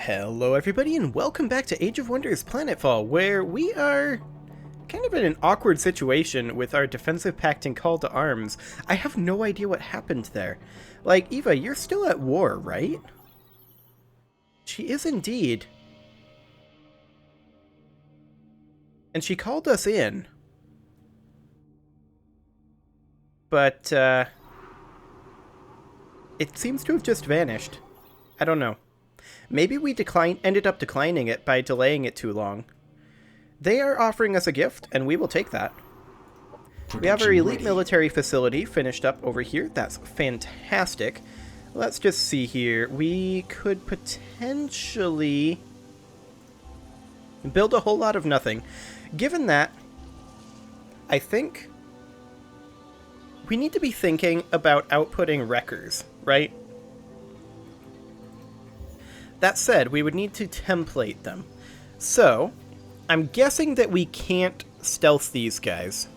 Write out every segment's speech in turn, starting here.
Hello everybody and welcome back to Age of Wonders Planetfall, where we are kind of in an awkward situation with our defensive pact and call to arms. I have no idea what happened there. Like, Eva, you're still at war, right? She is indeed. And she called us in. But, it seems to have just vanished. I don't know. Maybe we ended up declining it by delaying it too long. They are offering us a gift, and we will take that. We have our elite military facility finished up over here. That's fantastic. Let's just see here. We could potentially build a whole lot of nothing. Given that, I think we need to be thinking about outputting wreckers, right? That said, we would need to template them. So, I'm guessing that we can't stealth these guys.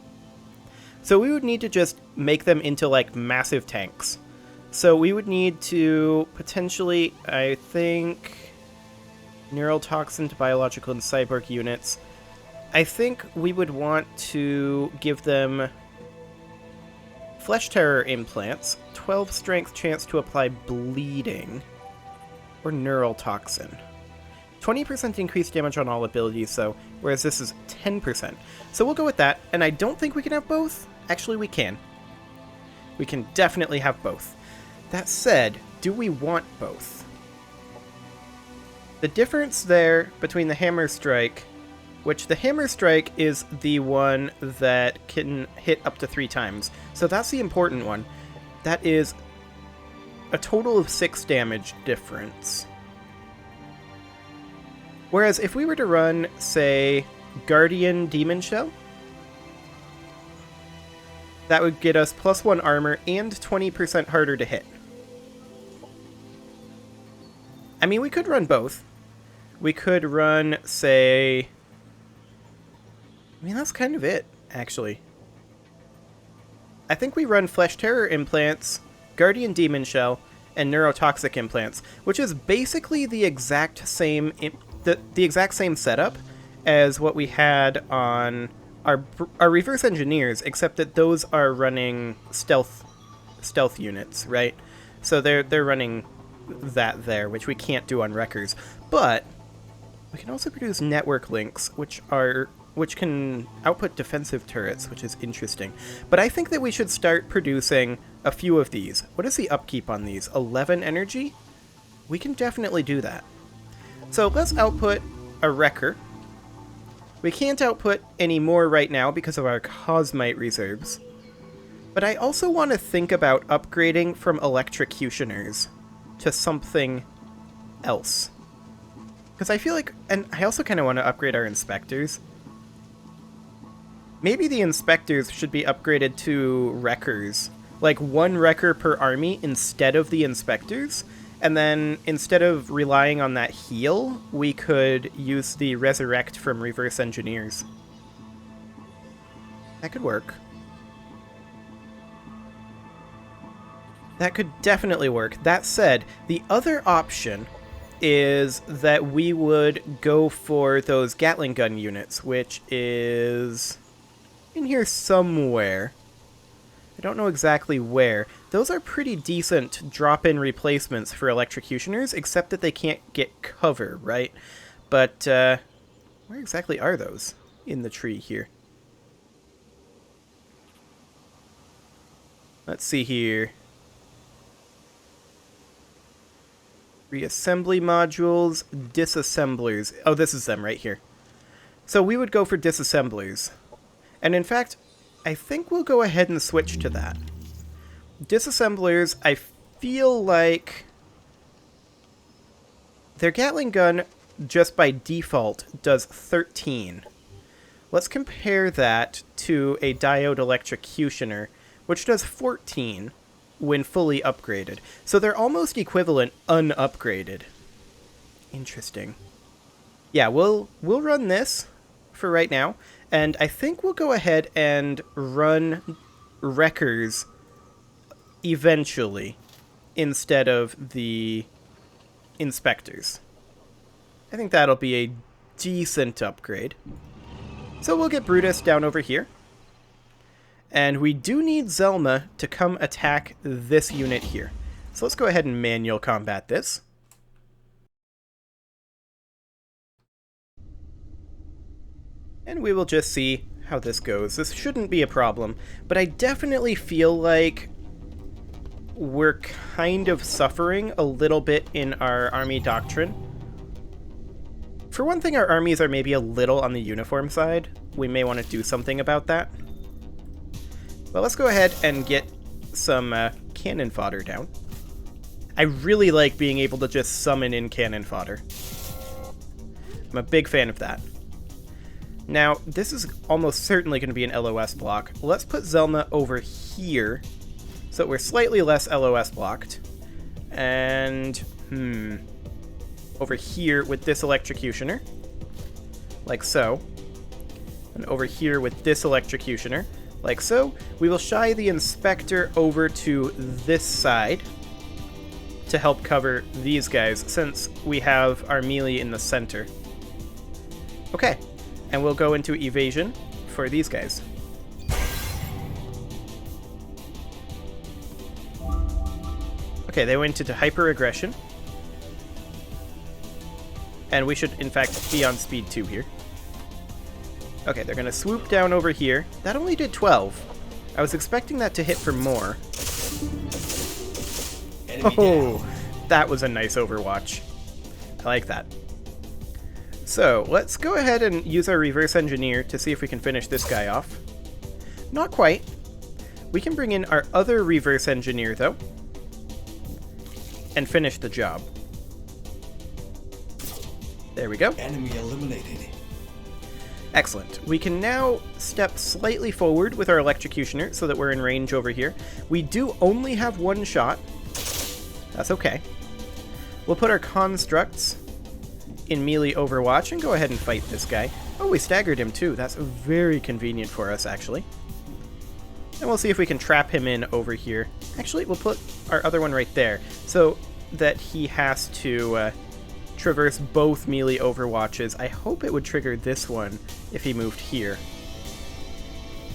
So we would need to just make them into, like, massive tanks. So we would need to potentially, I think, neural toxin to biological and cyborg units. I think we would want to give them flesh terror implants, 12 strength chance to apply bleeding, or neural toxin. 20% increased damage on all abilities, so, whereas this is 10%. So we'll go with that, and I don't think we can have both. Actually, we can. We can definitely have both. That said, do we want both? The difference there between the Hammer Strike, which the Hammer Strike is the one that can hit up to 3 times, so that's the important one. That is a total of 6 damage difference. Whereas if we were to run, say, Guardian Demon Shell, that would get us +1 armor and 20% harder to hit. I mean, we could run both. We could run, say... I mean, that's kind of it, actually. I think we run Flesh Terror Implants, Guardian Demon Shell, and Neurotoxic Implants, which is basically the exact same the exact same setup as what we had on our Reverse Engineers, except that those are running stealth units, right? So they're running that there, which we can't do on Wreckers. But we can also produce network links, which can output defensive turrets, which is interesting. But I think that we should start producing a few of these. What is the upkeep on these? 11 energy? We can definitely do that. So let's output a wrecker. We can't output any more right now because of our Cosmite reserves. But I also want to think about upgrading from electrocutioners to something else. Because I feel like, and I also kind of want to upgrade our inspectors. Maybe the inspectors should be upgraded to wreckers. Like 1 wrecker per army instead of the inspectors. And then instead of relying on that heal, we could use the resurrect from Reverse Engineers. That could work. That could definitely work. That said, the other option is that we would go for those Gatling gun units, which is in here somewhere. I don't know exactly where. Those are pretty decent drop-in replacements for electrocutioners, except that they can't get cover, right? But, where exactly are those in the tree here? Let's see here. Reassembly modules, disassemblers. Oh, this is them right here. So we would go for disassemblers. And in fact, I think we'll go ahead and switch to that. Disassemblers, I feel like their Gatling gun, just by default, does 13. Let's compare that to a diode electrocutioner, which does 14 when fully upgraded. So they're almost equivalent unupgraded. Interesting. Yeah, we'll run this for right now, and I think we'll go ahead and run wreckers eventually instead of the inspectors. I think that'll be a decent upgrade. So we'll get Brutus down over here. And we do need Zelma to come attack this unit here. So let's go ahead and manual combat this. And we will just see how this goes. This shouldn't be a problem, but I definitely feel like we're kind of suffering a little bit in our army doctrine. For one thing, our armies are maybe a little on the uniform side. We may want to do something about that. But let's go ahead and get some cannon fodder down. I really like being able to just summon in cannon fodder. I'm a big fan of that. Now, this is almost certainly going to be an LOS block. Let's put Zelma over here so that we're slightly less LOS blocked. And, over here with this Electrocutioner, like so. And over here with this Electrocutioner, like so. We will shy the Inspector over to this side to help cover these guys, since we have our melee in the center. Okay, and we'll go into evasion for these guys. Okay, they went into hyper-aggression. And we should, in fact, be on speed 2 here. Okay, they're going to swoop down over here. That only did 12. I was expecting that to hit for more. Oh, that was a nice overwatch. I like that. So, let's go ahead and use our reverse engineer to see if we can finish this guy off. Not quite. We can bring in our other reverse engineer, though, and finish the job. There we go. Enemy eliminated. Excellent. We can now step slightly forward with our Electrocutioner so that we're in range over here. We do only have one shot. That's okay. We'll put our constructs in melee overwatch and go ahead and fight this guy. Oh, we staggered him too. That's very convenient for us, actually. And we'll see if we can trap him in over here. Actually, we'll put our other one right there so that he has to traverse both melee overwatches. I hope it would trigger this one if he moved here.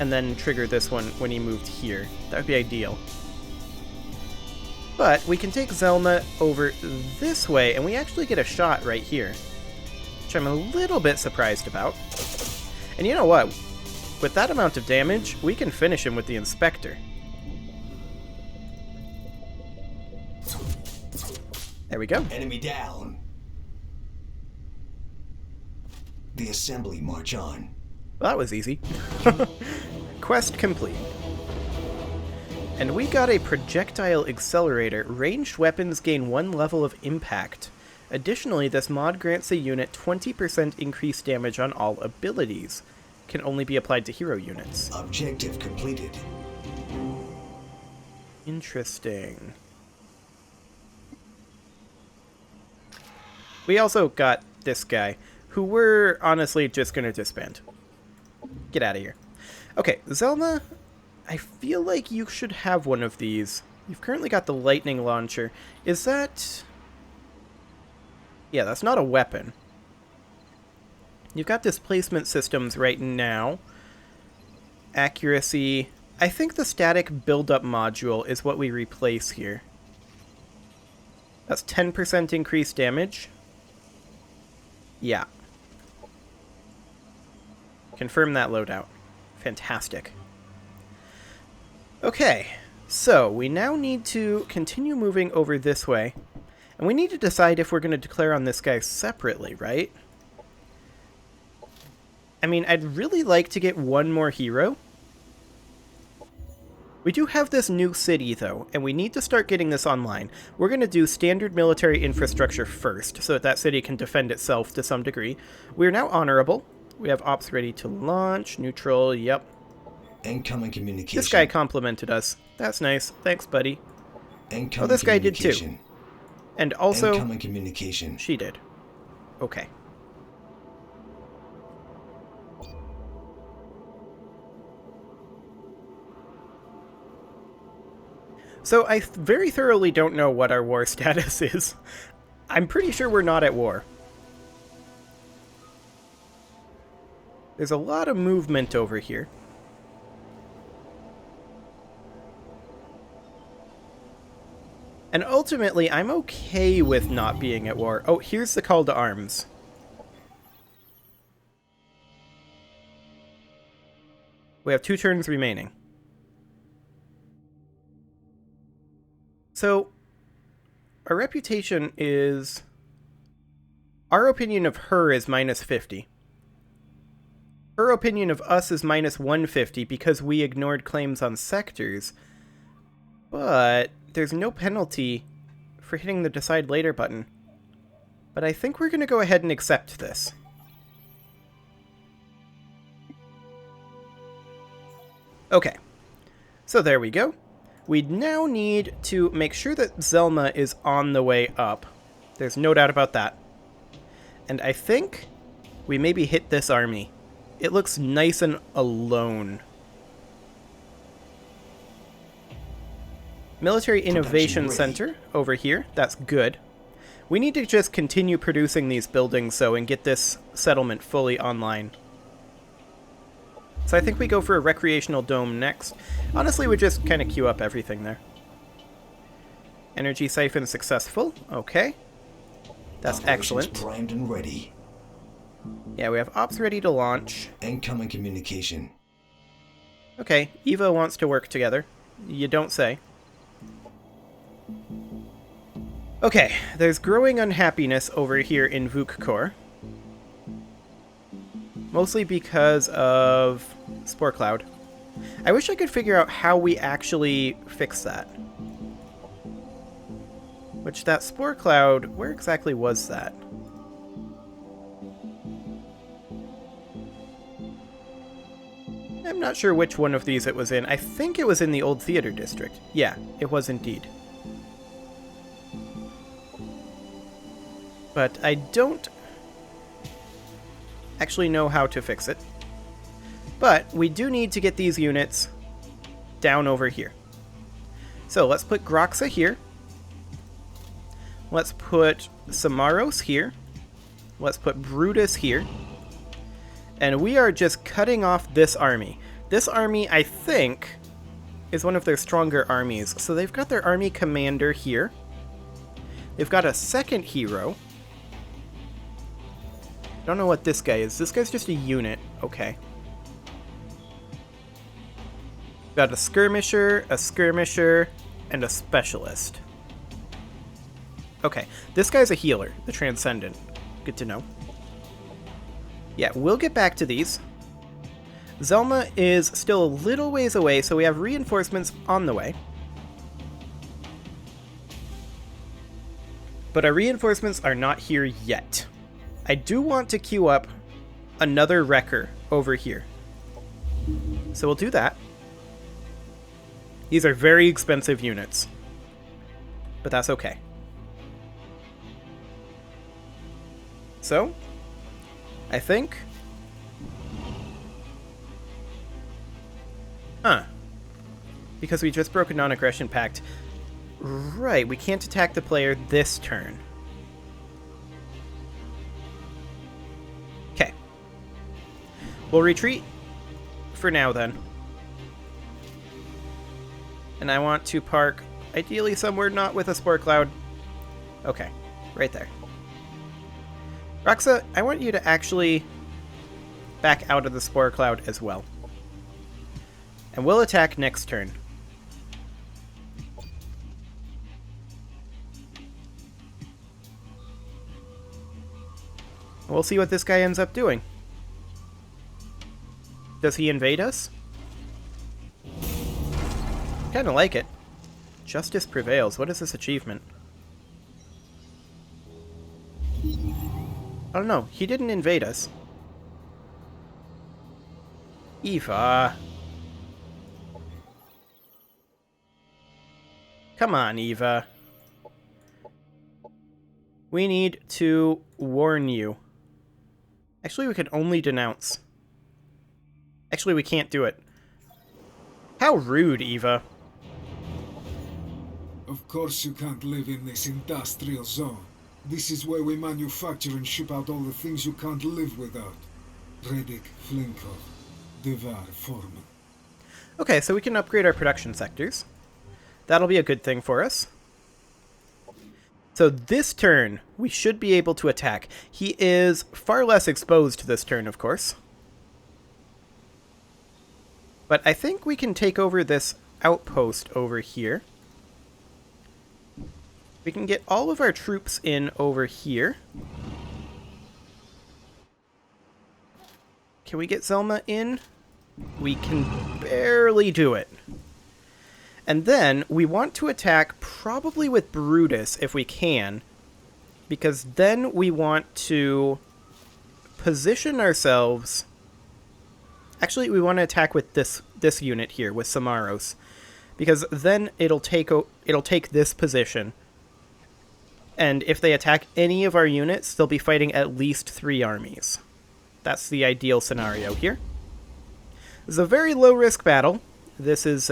And then trigger this one when he moved here. That would be ideal. But we can take Zelma over this way, and we actually get a shot right here, which I'm a little bit surprised about. And you know what? With that amount of damage, we can finish him with the Inspector. There we go. Enemy down. The assembly march on. Well, that was easy. Quest complete. And we got a projectile accelerator. Ranged weapons gain 1 level of impact. Additionally, this mod grants a unit 20% increased damage on all abilities. Can only be applied to hero units. Objective completed. Interesting. We also got this guy, who we're honestly just going to disband. Get out of here. Okay, Zelma, I feel like you should have one of these. You've currently got the lightning launcher. Is that... Yeah, that's not a weapon. You've got displacement systems right now. Accuracy. I think the static build-up module is what we replace here. That's 10% increased damage. Yeah. Confirm that loadout. Fantastic. Okay, so we now need to continue moving over this way. And we need to decide if we're going to declare on this guy separately, right? I mean, I'd really like to get one more hero. We do have this new city, though, and we need to start getting this online. We're going to do standard military infrastructure first, so that that city can defend itself to some degree. We're now honorable. We have ops ready to launch. Neutral, yep. Incoming communication. This guy complimented us. That's nice. Thanks, buddy. Incoming oh, this guy did too. And also... Incoming communication. She did. Okay. So I very thoroughly don't know what our war status is. I'm pretty sure we're not at war. There's a lot of movement over here. And ultimately, I'm okay with not being at war. Oh, here's the call to arms. We have 2 turns remaining. So, our reputation is... Our opinion of her is minus 50. Her opinion of us is minus 150 because we ignored claims on sectors. But there's no penalty for hitting the Decide Later button. But I think we're going to go ahead and accept this. Okay, so there we go. We now need to make sure that Zelma is on the way up. There's no doubt about that. And I think we maybe hit this army. It looks nice and alone. Military Innovation Center over here. That's good. We need to just continue producing these buildings, though, and get this settlement fully online. So I think we go for a recreational dome next. Honestly, we just kind of queue up everything there. Energy siphon successful. Okay. That's excellent. Primed and ready. Yeah, we have ops ready to launch. Incoming communication. Okay, Eva wants to work together. You don't say. Okay, there's growing unhappiness over here in Vukcore. Mostly because of Spore Cloud. I wish I could figure out how we actually fix that. Which, that Spore Cloud, where exactly was that? I'm not sure which one of these it was in. I think it was in the old theater district. Yeah, it was indeed. But I don't actually know how to fix it. But we do need to get these units down over here. So let's put Groxa here. Let's put Samaros here. Let's put Brutus here. And we are just cutting off this army. This army, I think, is one of their stronger armies. So they've got their army commander here. They've got a second hero. Don't know what this guy is. This guy's just a unit. Okay. Got a skirmisher, and a specialist. Okay, this guy's a healer, the Transcendent. Good to know. Yeah, we'll get back to these. Zelma is still a little ways away, so we have reinforcements on the way. But our reinforcements are not here yet. I do want to queue up another wrecker over here. So we'll do that. These are very expensive units. But that's okay. So, I think... Because we just broke a non-aggression pact. Right, we can't attack the player this turn. Okay. We'll retreat for now, then. And I want to park, ideally somewhere not with a Spore Cloud. Okay, right there. Roxa, I want you to actually back out of the Spore Cloud as well. And we'll attack next turn. We'll see what this guy ends up doing. Does he invade us? Kinda like it. Justice prevails. What is this achievement? I don't know. He didn't invade us. Eva. Come on, Eva. We need to warn you. Actually, we can only denounce. Actually, we can't do it. How rude, Eva. Of course you can't live in this industrial zone. This is where we manufacture and ship out all the things you can't live without. Redick Flinkov, Devar Foreman. Okay, so we can upgrade our production sectors. That'll be a good thing for us. So this turn, we should be able to attack. He is far less exposed this turn, of course. But I think we can take over this outpost over here. We can get all of our troops in over here. Can we get Zelma in? We can barely do it. And then we want to attack probably with Brutus if we can, because then we want to position ourselves. Actually, we want to attack with this unit here with Samaros, because then it'll take this position. And if they attack any of our units, they'll be fighting at least 3 armies. That's the ideal scenario here. This is a very low-risk battle. This is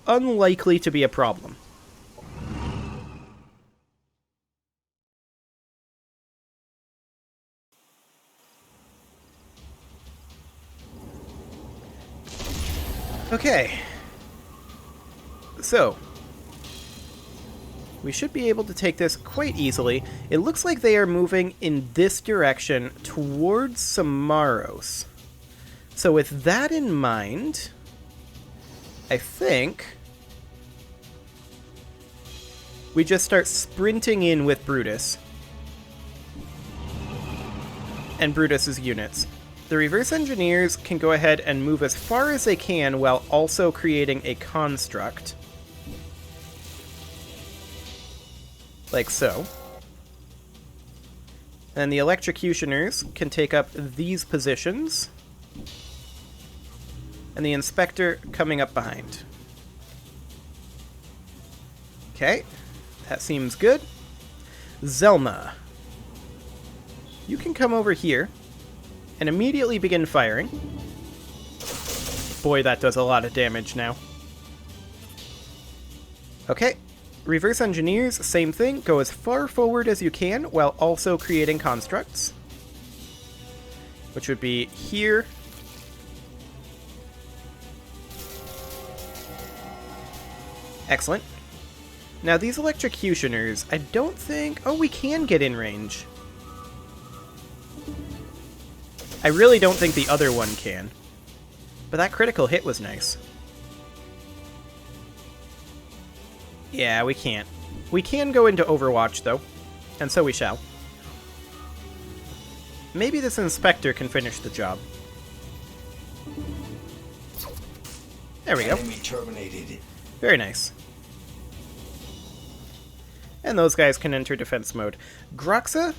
unlikely to be a problem. Okay. So, we should be able to take this quite easily. It looks like they are moving in this direction towards Samaros. So with that in mind, I think we just start sprinting in with Brutus and Brutus's units. The reverse engineers can go ahead and move as far as they can while also creating a construct. Like so. And the electrocutioners can take up these positions. And the inspector coming up behind. Okay, that seems good. Zelma, you can come over here and immediately begin firing. Boy, that does a lot of damage now. Okay, reverse engineers, same thing. Go as far forward as you can while also creating constructs. Which would be here. Excellent. Now these electrocutioners, I don't think... Oh, we can get in range. I really don't think the other one can. But that critical hit was nice. Yeah, we can't. We can go into Overwatch, though. And so we shall. Maybe this inspector can finish the job. There we go. Enemy terminated. Very nice. And those guys can enter defense mode. Groxa,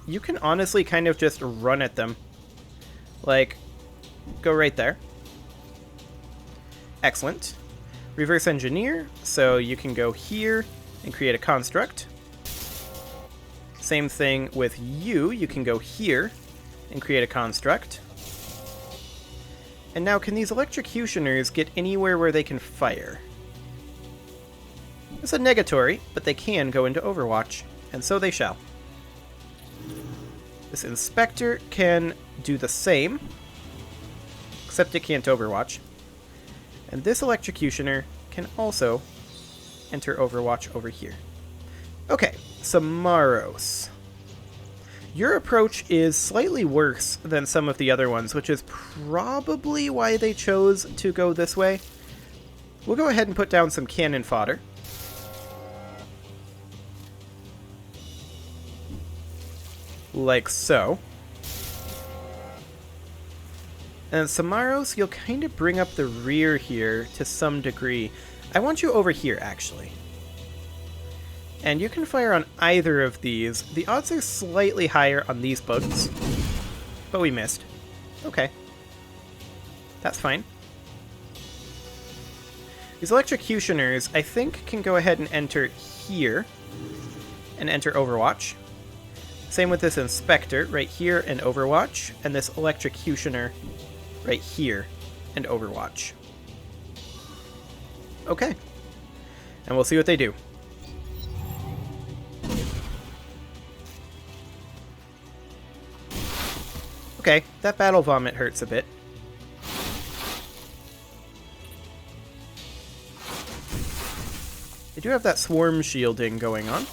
you can honestly kind of just run at them. Like, go right there. Excellent. Reverse engineer, so you can go here and create a construct. Same thing with you. You can go here and create a construct. And now, can these electrocutioners get anywhere where they can fire? It's a negatory, but they can go into Overwatch, and so they shall. This inspector can do the same, except it can't Overwatch. And this electrocutioner can also enter Overwatch over here. Okay, Samaros. Your approach is slightly worse than some of the other ones, which is probably why they chose to go this way. We'll go ahead and put down some cannon fodder. Like so. And Samaros, you'll kind of bring up the rear here to some degree. I want you over here, actually. And you can fire on either of these. The odds are slightly higher on these bugs. But we missed. Okay. That's fine. These electrocutioners, I think, can go ahead and enter here. And enter Overwatch. Same with this inspector right here and Overwatch. And this electrocutioner right here and Overwatch. Okay. And we'll see what they do. Okay, that battle vomit hurts a bit. They do have that swarm shielding going on.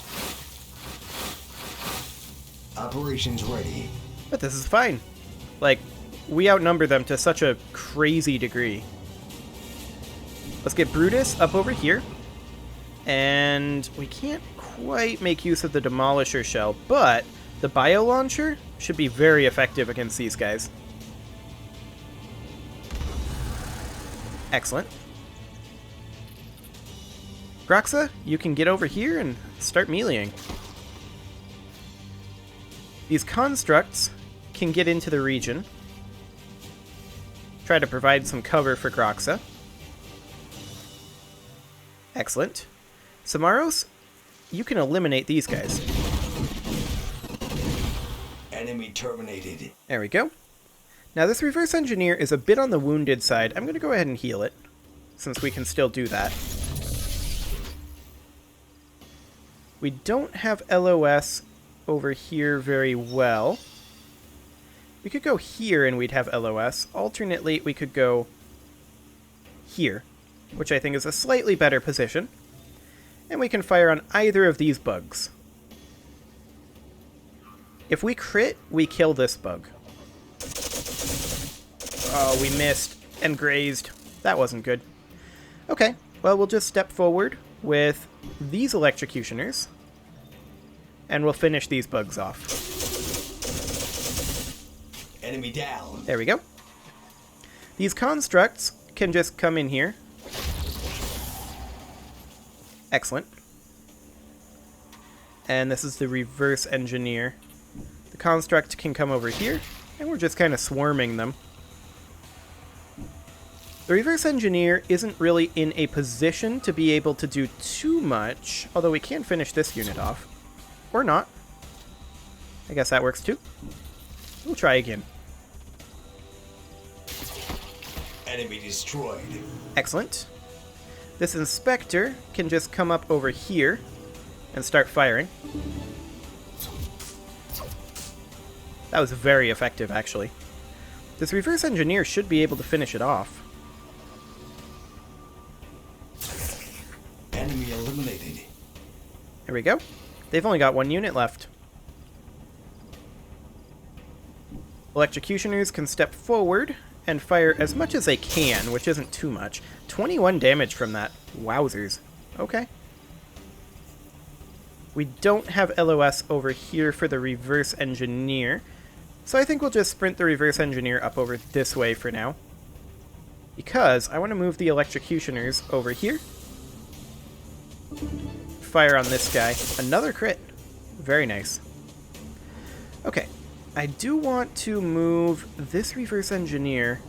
Operations ready. But this is fine. Like, we outnumber them to such a crazy degree. Let's get Brutus up over here. And we can't quite make use of the Demolisher Shell, but the Bio Launcher should be very effective against these guys. Excellent. Groxa, you can get over here and start meleeing. These constructs can get into the region. Try to provide some cover for Groxa. Excellent. Samaros, you can eliminate these guys. Enemy terminated. There we go. Now this reverse engineer is a bit on the wounded side. I'm going to go ahead and heal it, since we can still do that. We don't have LOS over here very well. We could go here and we'd have LOS. Alternately, we could go here, which I think is a slightly better position. And we can fire on either of these bugs. If we crit, we kill this bug. Oh, we missed and grazed. That wasn't good. Okay, well, we'll just step forward with these electrocutioners. And we'll finish these bugs off. Enemy down. There we go. These constructs can just come in here. Excellent. And this is the reverse engineer. The construct can come over here, and we're just kind of swarming them. The reverse engineer isn't really in a position to be able to do too much, although we can finish this unit off. Or not. I guess that works too. We'll try again. Enemy destroyed. Excellent. This inspector can just come up over here and start firing. That was very effective, actually. This reverse engineer should be able to finish it off. Enemy eliminated. There we go. They've only got one unit left. Electrocutioners can step forward and fire as much as they can, which isn't too much. 21 damage from that. Wowzers. Okay. We don't have LOS over here for the reverse engineer, so I think we'll just sprint the reverse engineer up over this way for now. Because I want to move the electrocutioners over here. Fire on this guy. Another crit. Very nice. Okay. I do want to move this reverse engineer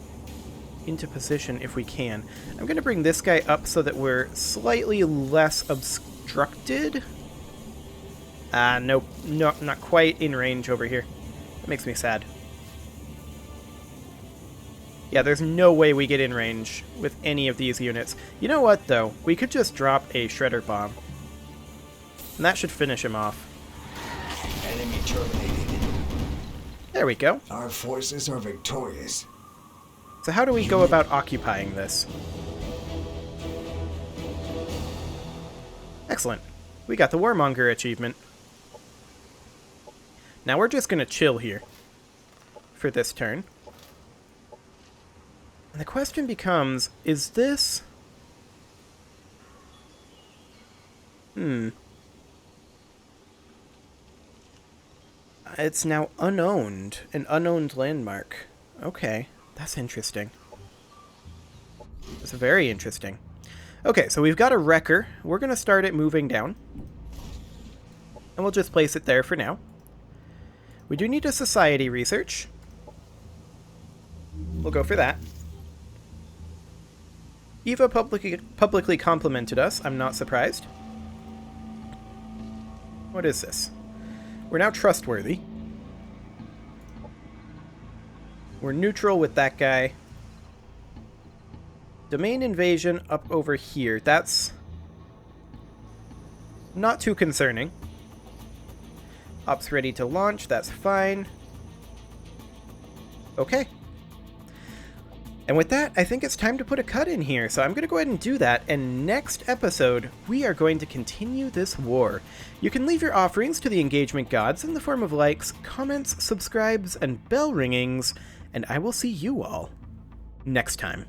into position if we can. I'm going to bring this guy up so that we're slightly less obstructed. Nope. No, not quite in range over here. That makes me sad. Yeah, there's no way we get in range with any of these units. You know what, though? We could just drop a Shredder Bomb. And that should finish him off. Enemy terminated. There we go. Our forces are victorious. So how do we go about occupying this? Excellent. We got the Warmonger achievement. Now we're just going to chill here for this turn. And the question becomes, is this... It's now unowned. An unowned landmark. Okay, that's interesting. That's very interesting. Okay, so we've got a wrecker. We're going to start it moving down. And we'll just place it there for now. We do need a society research. We'll go for that. Eva publicly complimented us. I'm not surprised. What is this? We're now trustworthy. We're neutral with that guy. Domain invasion up over here. That's not too concerning. Ops ready to launch. That's fine. Okay. And with that, I think it's time to put a cut in here, so I'm going to go ahead and do that, and next episode, we are going to continue this war. You can leave your offerings to the engagement gods in the form of likes, comments, subscribes, and bell ringings, and I will see you all next time.